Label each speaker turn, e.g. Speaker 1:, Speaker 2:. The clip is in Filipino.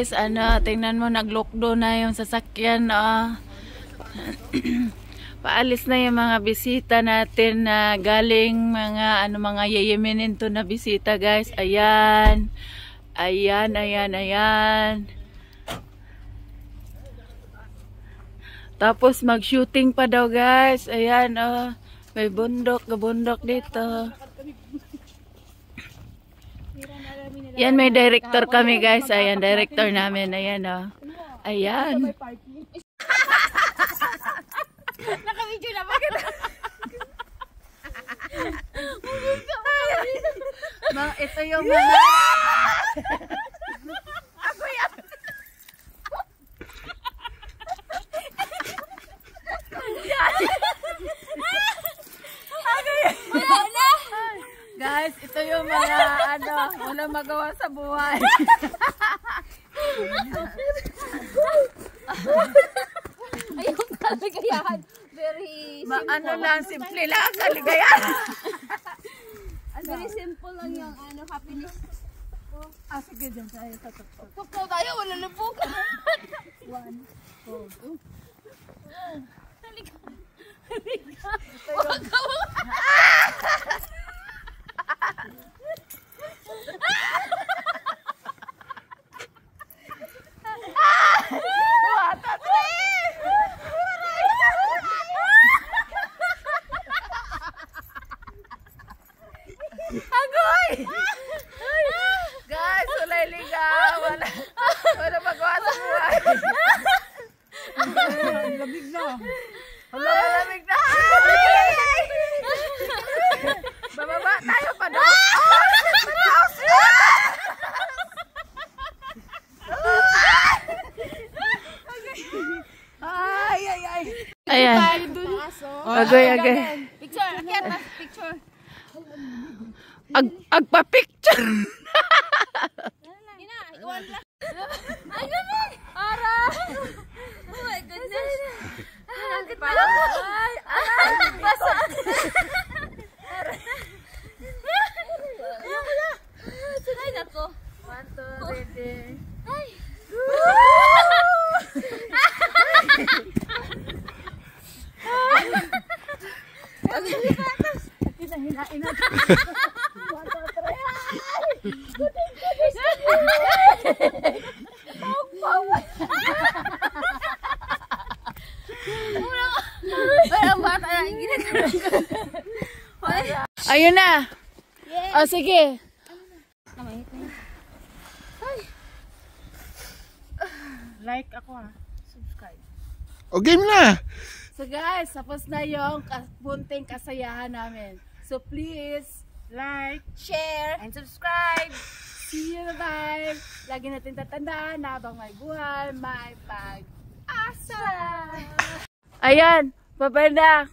Speaker 1: guys, ano, tingnan mo, nag-lockdown na yung sasakyan. Paalis na yung mga bisita natin na galing mga mga Yemenin to na bisita, guys. Ayan. Ayan, ayan, ayan. Tapos mag-shooting pa daw, guys. Ayan, may bundok dito. Yan, may director kami, guys. Ayan, director namin. Ayan, ayan.
Speaker 2: Naka-video na ba kita?
Speaker 1: Ito yung mga...
Speaker 2: Ako yan!
Speaker 1: Guys, ito yung mga walang magawa sa buhay.
Speaker 2: Ayun, kaligayahan. Very simple.
Speaker 1: Ano lang, simple lang, kaligayahan.
Speaker 2: Very simple lang yung happiness.
Speaker 1: Sige dyan tayo, tatok.
Speaker 2: Tuklaw tayo, wala lubog.
Speaker 1: 1, 2, 3.
Speaker 2: Halika.
Speaker 1: Agoy! Guys, walay ligaw. Wala magawa sa buhay. Lamig na. Lamig na. Bababa tayo pa doon. Ay. Ayan. Agoy.
Speaker 2: Picture, akyat na, picture.
Speaker 1: Agpa-picture.
Speaker 2: Ina, iwan lang. Ay, naman! Ara! Oh my goodness! Ay, basa! Ay, nako.
Speaker 1: 1, 2, ready.
Speaker 2: Ay!
Speaker 1: Hinain natin. Ayun na. O sige. Like ako subscribe.
Speaker 3: O game na.
Speaker 1: So guys, tapos na yung bunting kasayahan namin. So please, like,
Speaker 2: Share, and subscribe.
Speaker 1: see you in the time. Lagi natin tatandaan na habang may buhay, may pag-asa. Ayan, bye-bye na.